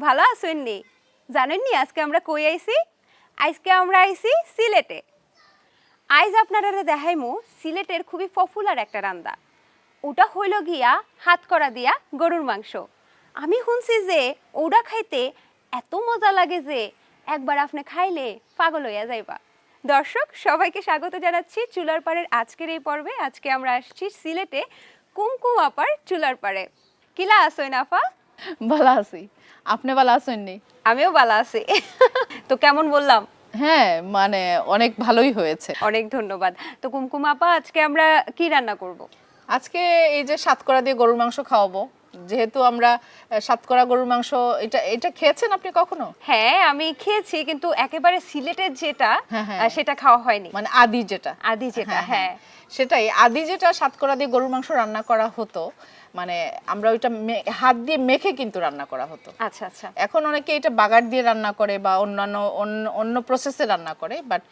ভালো আছেন নি? জানেন নি আজকে আমরা কই আইছি? আজকে আমরা আইছি সিলেটে। আজ আপনারা দেখাইমু সিলেটের খুবই পপুলার একটা রান্না। ওটা হইল গিয়া হাতকড়া দিয়া গরুর মাংস। আমি শুনছি যে ওটা খাইতে এত মজা লাগে যে একবার আপনি খাইলে পাগল হইয়া যাইবা। দর্শক সবাইকে স্বাগত জানাচ্ছি চুলার পাড়ের আজকের এই পর্বে। আজকে আমরা আসছি সিলেটে কুমকুম আপার চুলার পাড়ে। কিলা আসইন আপা? ভালো আছি, আপনি ভালো আছেন নি? আমিও ভালো আছি। তো কেমন বললাম? হ্যাঁ, মানে অনেক ভালোই হয়েছে। অনেক ধন্যবাদ। তো কুমকুম আপা আজকে আমরা কি রান্না করব? আজকে এই যে সাতকরা দিয়ে গরুর মাংস খাওয়াবো, যেহেতু আমরা সাতকরা গরুর মাংস এটা এটা খেয়েছেন আপনি কখনো? হ্যাঁ আমি খেয়েছি, কিন্তু একেবারে সিলেটের যেটা হ্যাঁ। সেটা খাওয়া হয়নি। মানে আদি যেটা, আদি যেটা, হ্যাঁ সেটাই আদি যেটা সাতকরা দিয়ে গরুর মাংস রান্না করা হতো, মানে আমরা ওইটা হাত দিয়ে মেখে কিন্তু রান্না করা হতো। আচ্ছা আচ্ছা। এখন অনেকে এটা বাগার দিয়ে রান্না করে বা অন্যান্য অন্য প্রসেসে রান্না করে, বাট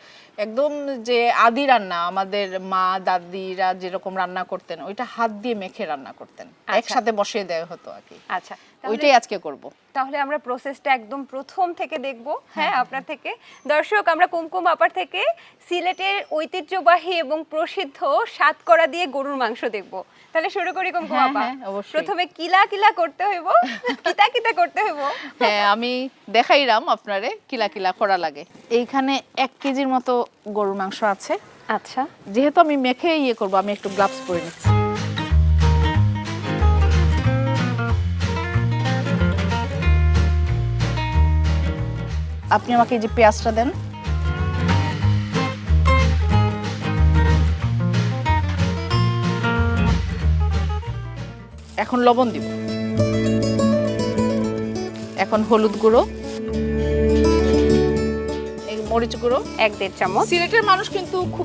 একদম যে আদি রান্না আমাদের মা দাদিরা যেরকম রান্না করতেন ওইটা হাত দিয়ে মেখে রান্না করতেন, একসাথে বসিয়ে দেওয়া হতো আর কি। আচ্ছা, ওইটাই আজকে করব। তাহলে আমরা প্রসেসটা একদম প্রথম থেকে দেখব। হ্যাঁ আপনার থেকে। দর্শক আমরা কুমকুম আপার থেকে সিলেটের ঐতিহ্যবাহী এবং প্রসিদ্ধ সাতকরা দিয়ে গরুর মাংস দেখব। তাহলে শুরু করি কুমকুম আপা। প্রথমে কিলা কিলা করতে হইব, কিতা কিতা করতে হইব। হ্যাঁ আমি দেখাইলাম আপনারে কিলা কিলা করা লাগে। এইখানে 1 কেজির মতো গরুর মাংস আছে। আচ্ছা, যেহেতু আমি মেখে করব, আমি একটু গ্লাভস পরে নিচ্ছি। আপনি আমাকে এই যে পেঁয়াজটা দেন। এখন লবণ দিব, এখন হলুদ গুঁড়ো, এই মরিচ গুঁড়ো 1-1.5 চামচ। সিলেটের মানুষ কিন্তু খুব